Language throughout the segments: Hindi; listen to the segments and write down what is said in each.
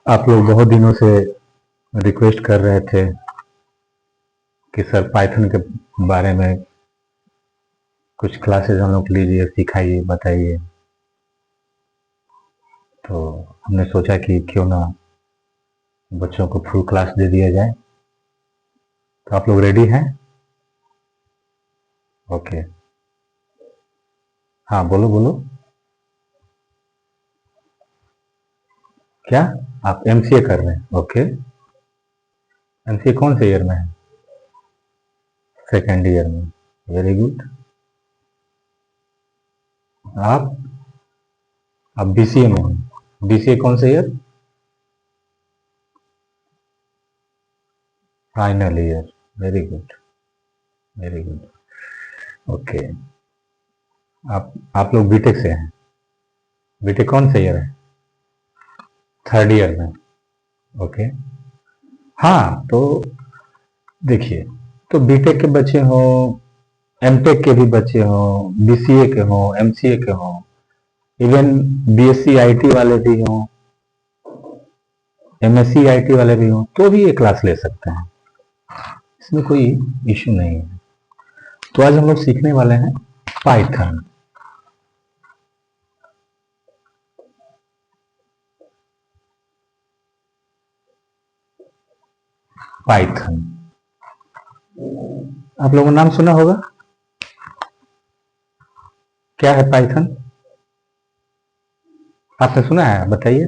आप लोग बहुत दिनों से रिक्वेस्ट कर रहे थे कि सर पाइथन के बारे में कुछ क्लासेस हम लोग लीजिए, सिखाइए, बताइए। तो हमने सोचा कि क्यों ना बच्चों को फुल क्लास दे दिया जाए। तो आप लोग रेडी हैं? ओके। हाँ, बोलो बोलो। क्या आप एमसीए कर रहे हैं? ओके। एमसीए कौन से ईयर में है? सेकेंड ईयर में। Very good. आप आप बीसीए में हैं। बीसीए कौन से year? Final year. Very good, very good. Okay. आप लोग बीटेक से हैं। बीटेक कौन से ईयर है? थर्ड ईयर में। ओके। हाँ, तो देखिए, तो बीटेक के बच्चे हों, एमटेक के भी बच्चे हों, बीसीए के हों, एमसीए के हों, इवन बीएससी आईटी वाले भी हों, एमएससी आईटी वाले भी हों, तो भी ये क्लास ले सकते हैं। इसमें कोई इश्यू नहीं है। तो आज हम लोग सीखने वाले हैं पाइथन। पाइथन आप लोगों ने नाम सुना होगा। क्या है पाइथन? आपने सुना है? बताइए।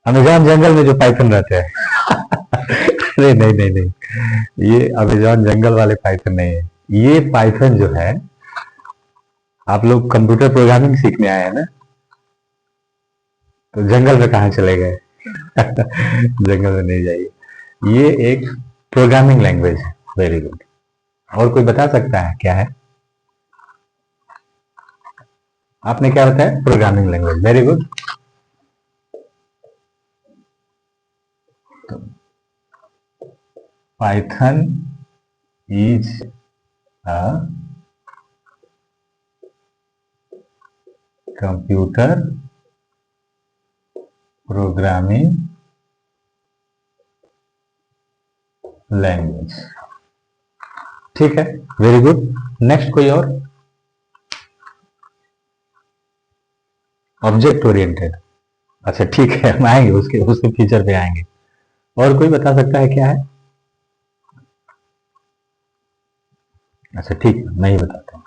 अमेजॉन जंगल में जो पाइथन रहते हैं। नहीं नहीं नहीं नहीं, ये अमेजॉन जंगल वाले पाइथन नहीं है। ये पाइथन जो है, आप लोग कंप्यूटर प्रोग्रामिंग सीखने आए हैं ना, तो जंगल में कहाँ चले गए? जंगल में नहीं जाइए। ये एक प्रोग्रामिंग लैंग्वेज है। Very good. और कोई बता सकता है क्या है? आपने क्या बताया? Programming language. Very good. Python is a computer programming language. ठीक है, वेरी गुड। नेक्स्ट कोई और? Object oriented. अच्छा ठीक है, हम आएंगे उसके उसके फीचर पे आएंगे। और कोई बता सकता है क्या है? अच्छा ठीक है, मैं ही बताता हूँ।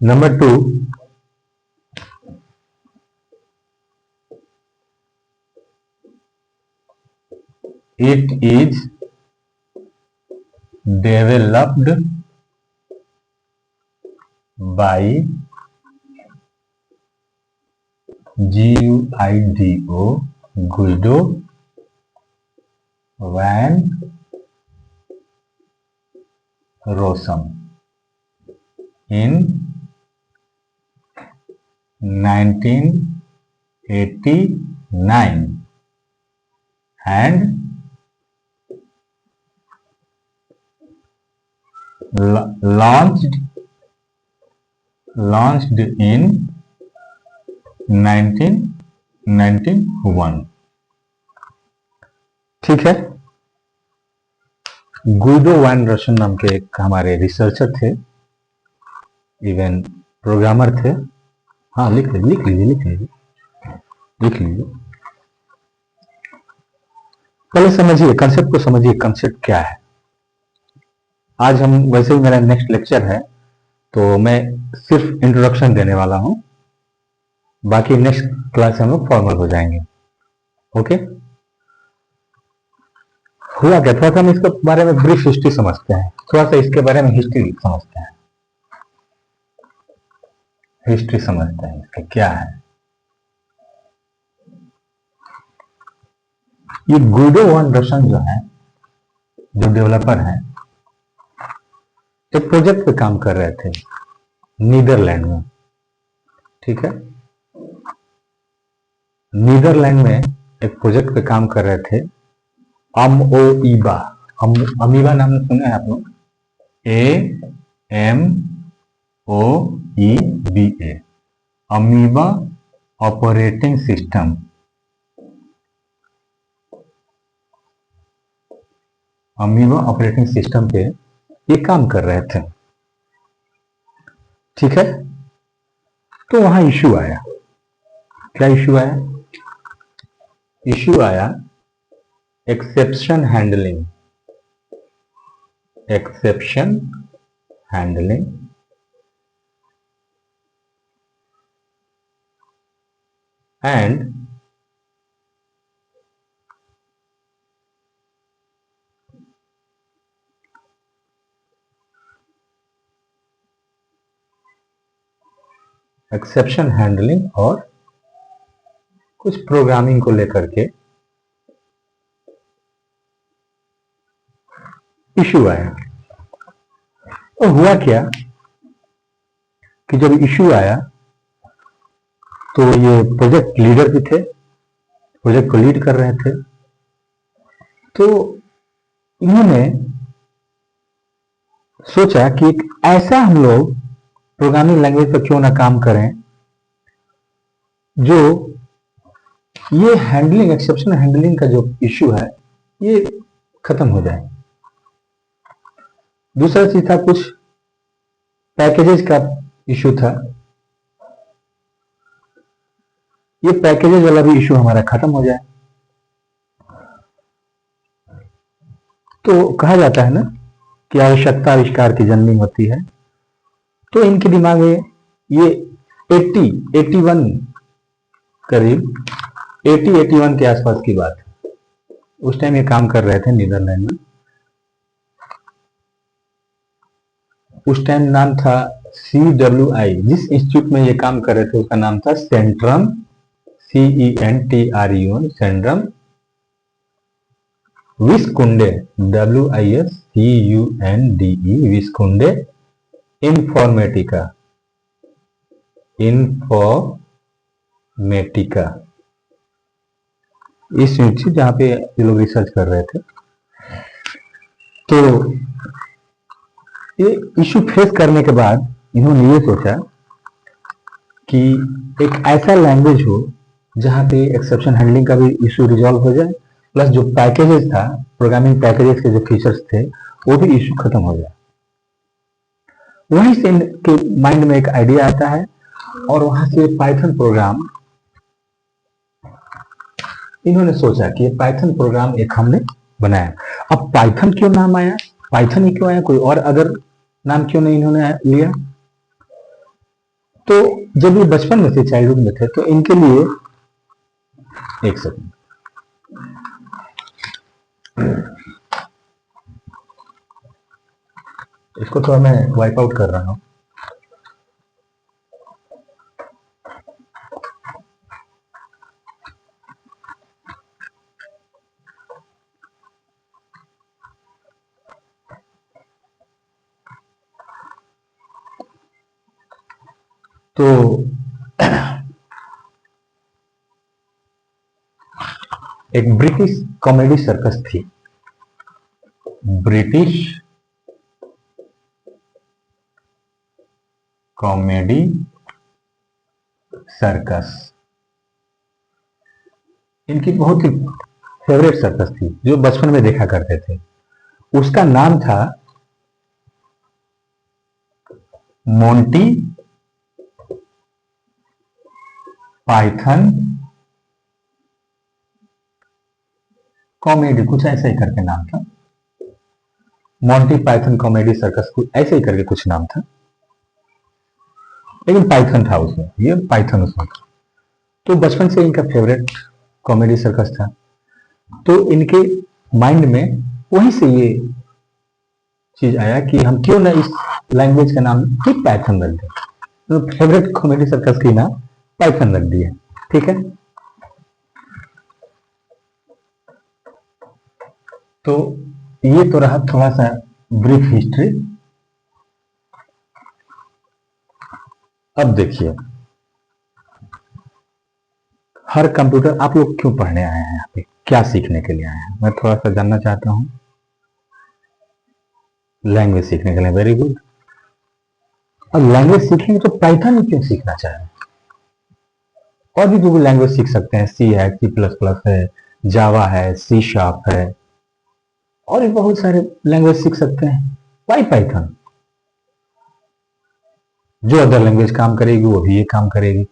Number 2, it is developed by GUIDO Guido van Rossum in 1989 and launched in 1991। ठीक है। गुइडो वैन रोसन नाम के एक हमारे रिसर्चर थे, इवन प्रोग्रामर थे। हाँ, लिख लीजिए लिख लीजिए लिख लीजिए लिख लीजिए। पहले समझिए कंसेप्ट को, समझिए कंसेप्ट क्या है। आज हम, वैसे ही मेरा नेक्स्ट लेक्चर है, तो मैं सिर्फ इंट्रोडक्शन देने वाला हूं। बाकी नेक्स्ट क्लास हम लोग फॉर्मल हो जाएंगे। ओके। हुआ क्या, थोड़ा सा हम इसके बारे में ब्रीफ हिस्ट्री समझते हैं, थोड़ा सा इसके बारे में हिस्ट्री समझते हैं। हिस्ट्री समझते हैं इसका क्या है। ये गुइडो वैन रोसन जो है, जो डेवलपर हैं, एक प्रोजेक्ट पे काम कर रहे थे नीदरलैंड में। ठीक है, नीदरलैंड में एक प्रोजेक्ट पे काम कर रहे थे। अमोईबा। अमीबा नाम सुना है आप लोग? AMOEBA। Amoeba operating system, amoeba operating system पे ये काम कर रहे थे, ठीक है। तो वहां इश्यू आया। क्या इश्यू आया? इश्यू आया exception handling, exception handling and exception handling और कुछ प्रोग्रामिंग को लेकर के इश्यू आया। तो हुआ क्या कि जब इश्यू आया तो ये प्रोजेक्ट लीडर भी थे, प्रोजेक्ट को लीड कर रहे थे, तो इन्होंने सोचा कि एक ऐसा हम लोग प्रोग्रामिंग लैंग्वेज पर क्यों ना काम करें जो ये हैंडलिंग, एक्सेप्शन हैंडलिंग का जो इश्यू है ये खत्म हो जाए। दूसरा चीज था कुछ पैकेजेस का इश्यू था, ये पैकेजेस वाला भी इश्यू हमारा खत्म हो जाए। तो कहा जाता है ना कि आवश्यकता आविष्कार की जननी होती है। तो इनके दिमाग में ये 81 करीब 81 के आसपास की बात है। उस टाइम ये काम कर रहे थे नीदरलैंड में। उस टाइम नाम था CWI, जिस इंस्टीट्यूट में ये काम कर रहे थे उसका नाम था Centrum, CENTRUM, Centrum विस्कुंडे, WISCUNDE, विस्कुंडे Informatica, Informatica इस इंस्टीट्यूट जहां पे ये लोग रिसर्च कर रहे थे। तो ये इश्यू फेस करने के बाद इन्होंने ये सोचा कि एक ऐसा लैंग्वेज हो जहां पे एक्सेप्शन हैंडलिंग का भी इश्यू रिजॉल्व हो जाए, प्लस जो पैकेजेस था, प्रोग्रामिंग पैकेजेस के जो फीचर्स थे वो भी इश्यू खत्म हो जाए। वहीं से इनके माइंड में एक आइडिया आता है और वहां से पाइथन प्रोग्राम इन्होंने सोचा कि ये पाइथन प्रोग्राम एक हमने बनाया। अब पाइथन क्यों नाम आया, पाइथन ही क्यों आया, कोई और अदर नाम क्यों नहीं इन्होंने लिया? तो जब ये बचपन में थे, चाइल्डहुड में थे, तो इनके लिए एक सेकंड, इसको थोड़ा मैं वाइप आउट कर रहा हूं। तो एक ब्रिटिश कॉमेडी सर्कस थी, ब्रिटिश कॉमेडी सर्कस, इनकी बहुत ही फेवरेट सर्कस थी जो बचपन में देखा करते थे। उसका नाम था मोंटी पाइथन कॉमेडी, कुछ ऐसा ही करके नाम था। मोंटी पाइथन कॉमेडी सर्कस, कुछ ऐसे ही करके कुछ नाम था, लेकिन पाइथन था उसमें, ये पाइथन उसमें था। तो बचपन से इनका फेवरेट कॉमेडी सर्कस था। तो इनके माइंड में वहीं से ये चीज आया कि हम क्यों ना इस लैंग्वेज का नाम ही पाइथन रख दें। तो फेवरेट कॉमेडी सर्कस की नाम पाइथन रख दिया, ठीक है। तो ये तो रहा थोड़ा सा ब्रीफ हिस्ट्री। अब देखिए, हर कंप्यूटर, आप लोग क्यों पढ़ने आए हैं यहाँ पे, क्या सीखने के लिए आए हैं, मैं थोड़ा सा जानना चाहता हूँ। लैंग्वेज सीखने के लिए, वेरी गुड। अब लैंग्वेज सीखेंगे तो पाइथन क्यों सीखना चाहें? और भी जो लैंग्वेज सीख सकते हैं, सी है, सी प्लस प्लस है, जावा है, सी शार्प है, और भी बहुत सारे लैंग्वेज सीख सकते हैं। वाई पाइथन, जो अदर लैंग्वेज काम करेगी वो भी ये काम करेगी,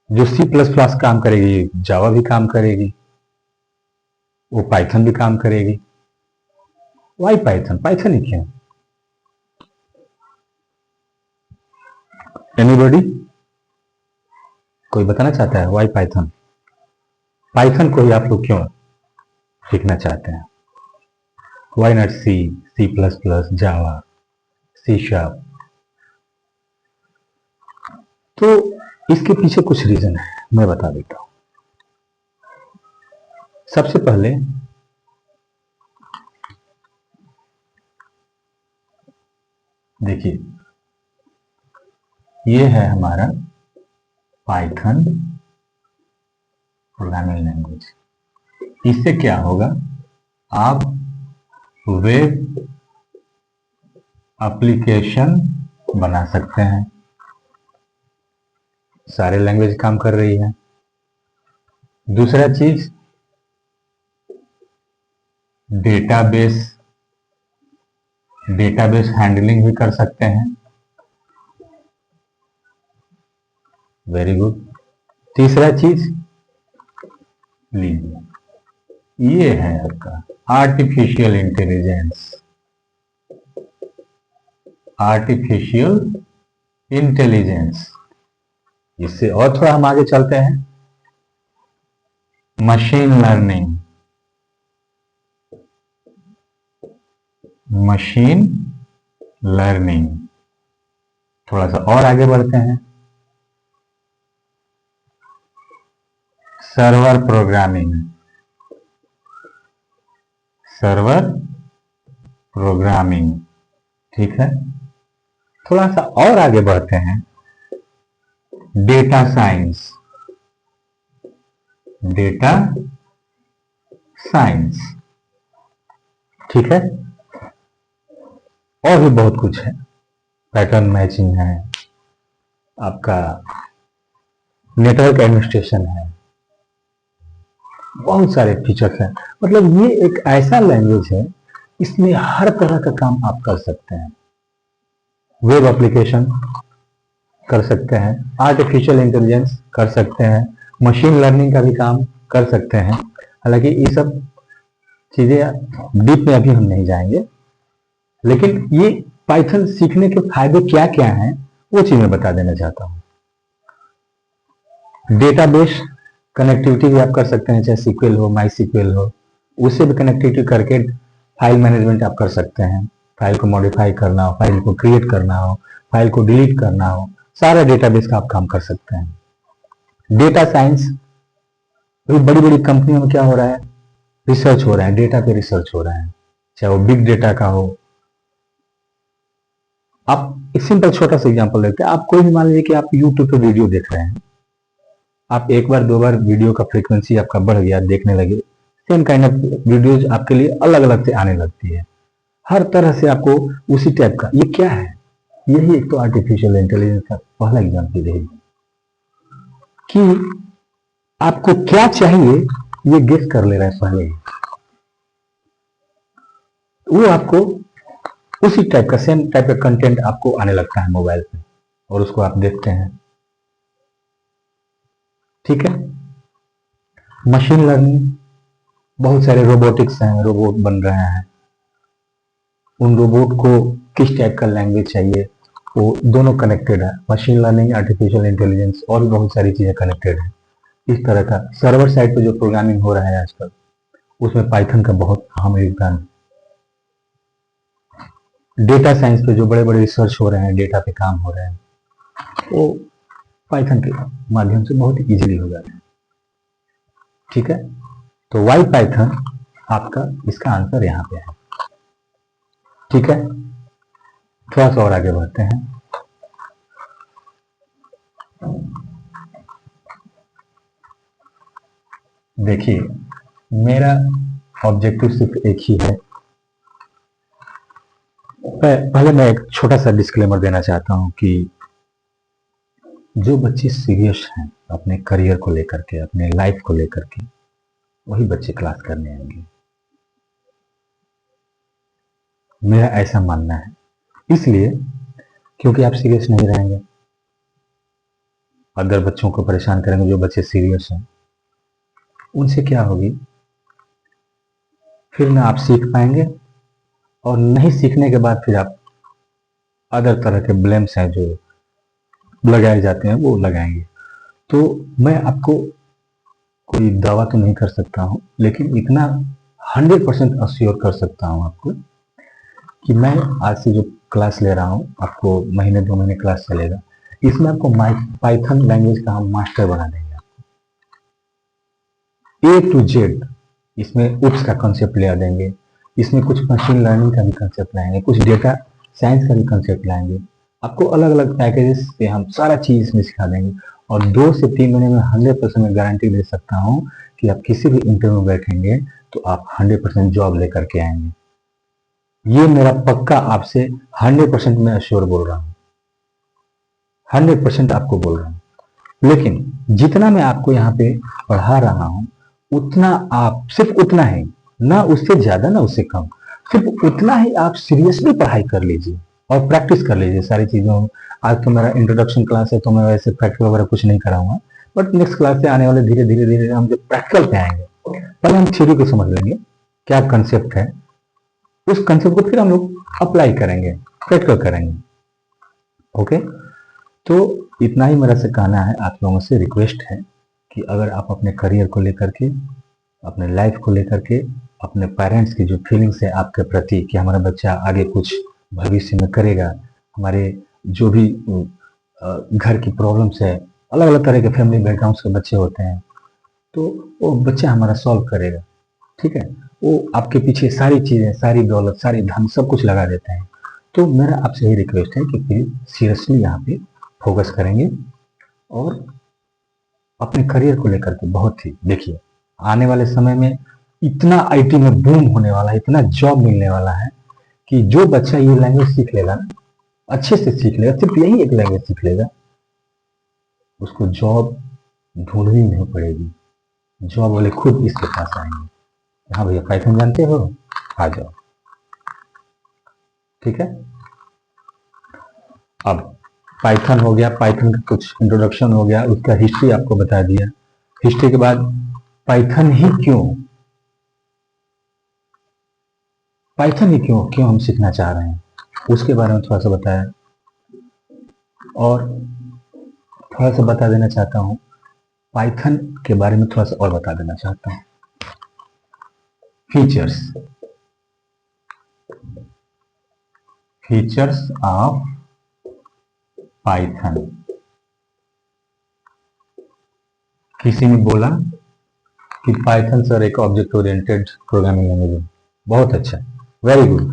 जो सी प्लस प्लस काम करेगी जावा भी काम करेगी, वो पाइथन भी काम करेगी। वाई पाइथन, पाइथन ही क्यों? एनीबॉडी, कोई बताना चाहता है वाई पाइथन? पाइथन को ही आप लोग क्यों सीखना चाहते हैं? Why not C, C plus plus, Java, C sharp? तो इसके पीछे कुछ रीजन है, मैं बता देता हूं। सबसे पहले देखिए, ये है हमारा पाइथन प्रोग्रामिंग लैंग्वेज। इससे क्या होगा, आप वेब एप्लीकेशन बना सकते हैं। सारे लैंग्वेज काम कर रही है। दूसरा चीज, डेटाबेस हैंडलिंग भी कर सकते हैं। Very good. तीसरा चीज, लीजिए, ये है आपका आर्टिफिशियल इंटेलिजेंस। आर्टिफिशियल इंटेलिजेंस, इससे और थोड़ा हम आगे चलते हैं, मशीन लर्निंग। मशीन लर्निंग, थोड़ा सा और आगे बढ़ते हैं, सर्वर प्रोग्रामिंग। सर्वर प्रोग्रामिंग, ठीक है। थोड़ा सा और आगे बढ़ते हैं, डेटा साइंस। डेटा साइंस, ठीक है। और भी बहुत कुछ है, पैटर्न मैचिंग है, आपका नेटवर्क एडमिनिस्ट्रेशन है, बहुत सारे फीचर्स हैं। मतलब ये एक ऐसा लैंग्वेज है, इसमें हर तरह का काम आप कर सकते हैं। वेब एप्लीकेशन कर सकते हैं, आर्टिफिशियल इंटेलिजेंस कर सकते हैं, मशीन लर्निंग का भी काम कर सकते हैं। हालांकि ये सब चीजें डीप में अभी हम नहीं जाएंगे, लेकिन ये पाइथन सीखने के फायदे क्या क्या हैं वो चीज मैं बता देना चाहता हूं। डेटाबेस कनेक्टिविटी भी आप कर सकते हैं, चाहे सीक्वल हो, माई सीक्वल हो, उससे भी कनेक्टिविटी करके फाइल मैनेजमेंट आप कर सकते हैं। फाइल को मॉडिफाई करना हो, फाइल को क्रिएट करना हो, फाइल को डिलीट करना हो, सारा डेटाबेस का आप काम कर सकते हैं। डेटा साइंस, बड़ी बड़ी कंपनियों में क्या हो रहा है, रिसर्च हो रहा है, डेटा पे रिसर्च हो रहा है, चाहे वो बिग डेटा का हो। आप एक सिंपल छोटा सा एग्जांपल लेते हैं, आप कोई भी मान लीजिए कि आप यूट्यूब पे वीडियो देख रहे हैं, आप एक बार दो बार वीडियो का फ्रीक्वेंसी आपका बढ़ गया, देखने लगे, सेम काइंड ऑफ वीडियोज आपके लिए अलग अलग से आने लगती है, हर तरह से आपको उसी टाइप का। ये क्या है, यही एक तो आर्टिफिशियल इंटेलिजेंस का पहला एग्जाम्पल है कि आपको क्या चाहिए ये गेस कर ले रहा है पहले ही, वो आपको उसी टाइप का, सेम टाइप का कंटेंट आपको आने लगता है मोबाइल पे, और उसको आप देखते हैं, ठीक है। मशीन लर्निंग, बहुत सारे रोबोटिक्स हैं, रोबोट बन रहे हैं, उन रोबोट को किस टाइप का लैंग्वेज चाहिए, वो दोनों कनेक्टेड है। मशीन लर्निंग, आर्टिफिशियल इंटेलिजेंस और भी बहुत सारी चीजें कनेक्टेड है। इस तरह का सर्वर साइड पे जो प्रोग्रामिंग हो रहा है आजकल, उसमें पाइथन का बहुत अहम योगदान है। डेटा साइंस पे जो बड़े बड़े रिसर्च हो रहे हैं, डेटा पे काम हो रहे हैं, वो पाइथन के माध्यम से बहुत इजीली हो जाते हैं, ठीक है। तो वाई पाइथन आपका इसका आंसर यहां पे है, ठीक है। थोड़ा सा और आगे बढ़ते हैं, देखिए मेरा ऑब्जेक्टिव सिर्फ एक ही है। पहले मैं एक छोटा सा डिस्क्लेमर देना चाहता हूं कि जो बच्चे सीरियस हैं अपने करियर को लेकर के, अपने लाइफ को लेकर के, वही बच्चे क्लास करने आएंगे। मेरा ऐसा मानना है। इसलिए क्योंकि आप सीरियस नहीं रहेंगे, अदर बच्चों को परेशान करेंगे, जो बच्चे सीरियस हैं उनसे क्या होगी, फिर ना आप सीख पाएंगे, और नहीं सीखने के बाद फिर आप अदर तरह के ब्लेम्स हैं जो लगाए जाते हैं वो लगाएंगे। तो मैं आपको कोई दावा तो नहीं कर सकता हूं, लेकिन इतना 100% अश्योर कर सकता हूं आपको कि मैं आज से जो क्लास ले रहा हूं, आपको महीने 2 महीने क्लास चलेगा, इसमें आपको पाइथन लैंग्वेज का हम मास्टर बना देंगे। ए टू जेड इसमें उप्स का कंसेप्ट ले देंगे, इसमें कुछ मशीन लर्निंग का भी कंसेप्ट लाएंगे, कुछ डेटा साइंस का भी कंसेप्ट लाएंगे। आपको अलग अलग पैकेजेस पे हम सारा चीज इसमें सिखा देंगे, और 2 से 3 महीने में 100% में गारंटी दे सकता हूँ कि आप किसी भी इंटरव्यू में बैठेंगे तो आप 100% जॉब लेकर के आएंगे। ये मेरा पक्का आपसे 100% में अश्योर बोल रहा हूँ, 100% आपको बोल रहा हूँ। लेकिन जितना मैं आपको यहाँ पे पढ़ा रहा हूँ, उतना आप सिर्फ उतना ही, ना उससे ज्यादा ना उससे कम, सिर्फ उतना ही आप सीरियसली पढ़ाई कर लीजिए और प्रैक्टिस कर लीजिए सारी चीजों। आज तो मेरा इंट्रोडक्शन क्लास है, तो मैं वैसे प्रैक्टिकल वगैरह कुछ नहीं कराऊंगा, बट नेक्स्ट क्लास से आने वाले धीरे धीरे धीरे हम जब प्रैक्टिकल पे आएंगे, पहले हम थ्योरी को समझ लेंगे क्या कंसेप्ट है, उस कंसेप्ट को फिर हम लोग अप्लाई करेंगे, प्रैक्टिकल करेंगे। ओके, तो इतना ही मेरा से कहना है। आप लोगों से रिक्वेस्ट है कि अगर आप अपने करियर को लेकर के, अपने लाइफ को लेकर के, अपने पेरेंट्स की जो फीलिंग्स है आपके प्रति कि हमारा बच्चा आगे कुछ भविष्य में करेगा, हमारे जो भी घर की प्रॉब्लम्स है, अलग अलग तरह के फैमिली बैकग्राउंड्स के बच्चे होते हैं, तो वो बच्चा हमारा सॉल्व करेगा। ठीक है, वो आपके पीछे सारी चीजें, सारी दौलत, सारी धन, सब कुछ लगा देते हैं। तो मेरा आपसे यही रिक्वेस्ट है कि प्लीज सीरियसली यहाँ पे फोकस करेंगे, और अपने करियर को लेकर के बहुत ही देखिए, आने वाले समय में इतना आईटी में बूम होने वाला है, इतना जॉब मिलने वाला है कि जो बच्चा ये लैंग्वेज सीख लेगा ना, अच्छे से सीख लेगा, सिर्फ यही एक लैंग्वेज सीख लेगा, उसको जॉब ढूंढनी नहीं पड़ेगी, जॉब वाले खुद इसके पास आएंगे। हाँ भैया पाइथन जानते हो, आ जाओ। ठीक है, अब पाइथन हो गया, पाइथन का कुछ इंट्रोडक्शन हो गया, उसका हिस्ट्री आपको बता दिया। हिस्ट्री के बाद पाइथन ही क्यों, पाइथन ही क्यों क्यों हम सीखना चाह रहे हैं, उसके बारे में थोड़ा सा बताया, और थोड़ा सा बता देना चाहता हूँ पाइथन के बारे में, थोड़ा सा और बता देना चाहता हूँ। Features, features of Python. किसी ने बोला कि पाइथन सर एक ऑब्जेक्ट ओरिएंटेड प्रोग्रामिंग लैंग्वेज है, बहुत अच्छा, very good.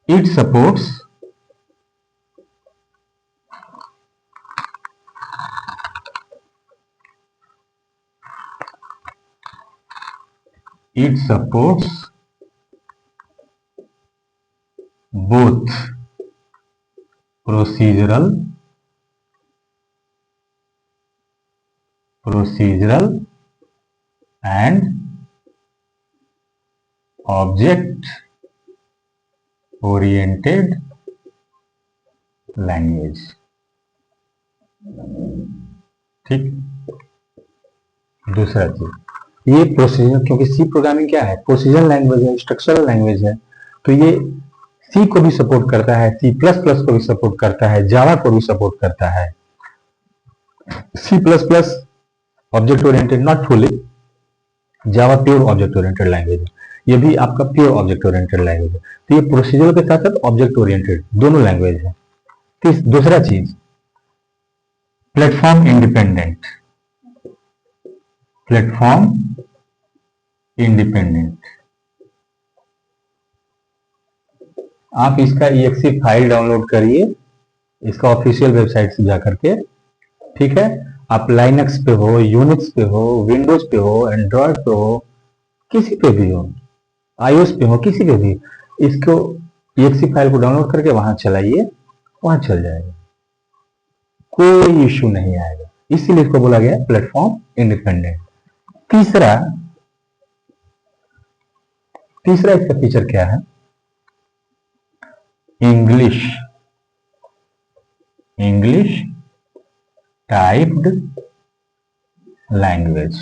It supports both procedural and object oriented language। ठीक, दूसरा चीज, ये प्रोसीजर, क्योंकि सी प्रोग्रामिंग क्या है, प्रोसीजर लैंग्वेज है, स्ट्रक्चरल लैंग्वेज है, तो ये सी को भी सपोर्ट करता है, सी प्लस प्लस को भी सपोर्ट करता है, जावा को भी सपोर्ट करता है। C plus plus object oriented, not fully, Java pure object oriented language है, ये भी आपका प्योर ऑब्जेक्ट ओरिएंटेड लैंग्वेज है। तो ये प्रोसीजर के साथ साथ ऑब्जेक्ट ओरिएंटेड दोनों लैंग्वेज है। दूसरा चीज, प्लेटफॉर्म इंडिपेंडेंट, प्लेटफॉर्म इंडिपेंडेंट। आप इसका exe फाइल डाउनलोड करिए, इसका ऑफिशियल वेबसाइट से जाकर के, ठीक है। आप लाइनक्स पे हो, यूनिक्स पे हो, विंडोज पे हो, एंड्रॉयड पे हो, किसी पे भी हो, आईओएस पे हो, किसी पे भी, इसको exe फाइल को डाउनलोड करके वहां चलाइए, वहां चल जाएगा। कोई इश्यू नहीं आएगा, इसीलिए इसको बोला गया प्लेटफॉर्म इंडिपेंडेंट। तीसरा तीसरा इसका फीचर क्या है? English typed language.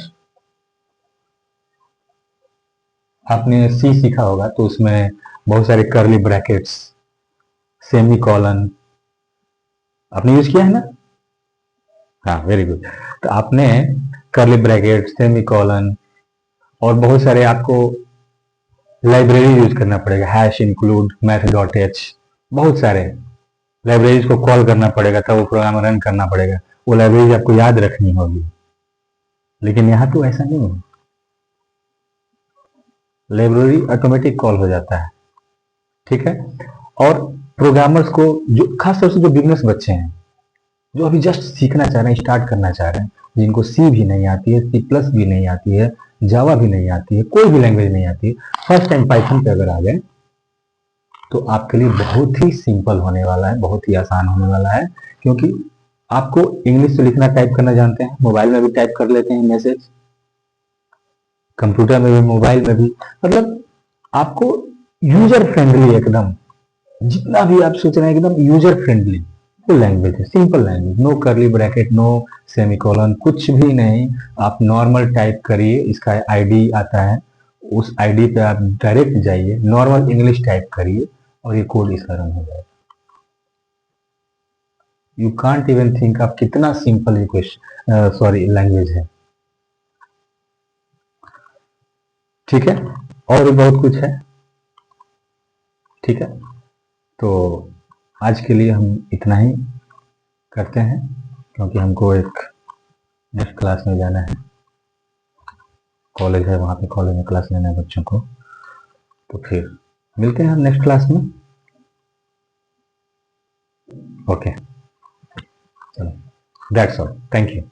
आपने सी सीखा होगा तो उसमें बहुत सारे कर्ली ब्रैकेट्स, सेमी कॉलन आपने यूज किया है ना? हाँ, वेरी गुड। तो आपने कर्ली ब्रैकेट, सेमी कॉलन और बहुत सारे आपको लाइब्रेरी यूज करना पड़ेगा, hash include, math dot H, बहुत सारे लाइब्रेरीज को कॉल करना पड़ेगा, तब वो प्रोग्राम रन करना पड़ेगा। वो लाइब्रेरी आपको याद रखनी होगी, लेकिन यहां तो ऐसा नहीं है, लाइब्रेरी ऑटोमेटिक कॉल हो जाता है। ठीक है। और प्रोग्रामर्स को, जो खासतौर से जो बिजनेस बच्चे हैं, जो अभी जस्ट सीखना चाह रहे हैं, स्टार्ट करना चाह रहे हैं, जिनको सी भी नहीं आती है, सी प्लस भी नहीं आती है, जावा भी नहीं आती है, कोई भी लैंग्वेज नहीं आती है, फर्स्ट टाइम पाइथन पे अगर आ गए तो आपके लिए बहुत ही सिंपल होने वाला है, बहुत ही आसान होने वाला है। क्योंकि आपको इंग्लिश से लिखना, टाइप करना जानते हैं, मोबाइल में भी टाइप कर लेते हैं मैसेज, कंप्यूटर में भी, मोबाइल में भी, मतलब आपको यूजर फ्रेंडली एकदम, जितना भी आप सोच रहे हैं एकदम यूजर फ्रेंडली लैंग्वेज है, simple language, no curly bracket, no semicolon, कुछ भी नहीं। आप नॉर्मल टाइप करिए, इसका आईडी आता है, उस आईडी पे आप डायरेक्ट जाइए, नॉर्मल इंग्लिश टाइप करिए और ये कोड इसका रन हो जाएगा। यू कांट इवन थिंक आप कितना सिंपल ये क्वेश्चन, सॉरी, लैंग्वेज है। ठीक है, और भी बहुत कुछ है। ठीक है, तो आज के लिए हम इतना ही करते हैं, क्योंकि हमको एक नेक्स्ट क्लास में जाना है, कॉलेज है, वहाँ पे कॉलेज में क्लास लेना है बच्चों को। तो फिर मिलते हैं हम नेक्स्ट क्लास में। ओके, चलो, दैट्स ऑल, थैंक यू।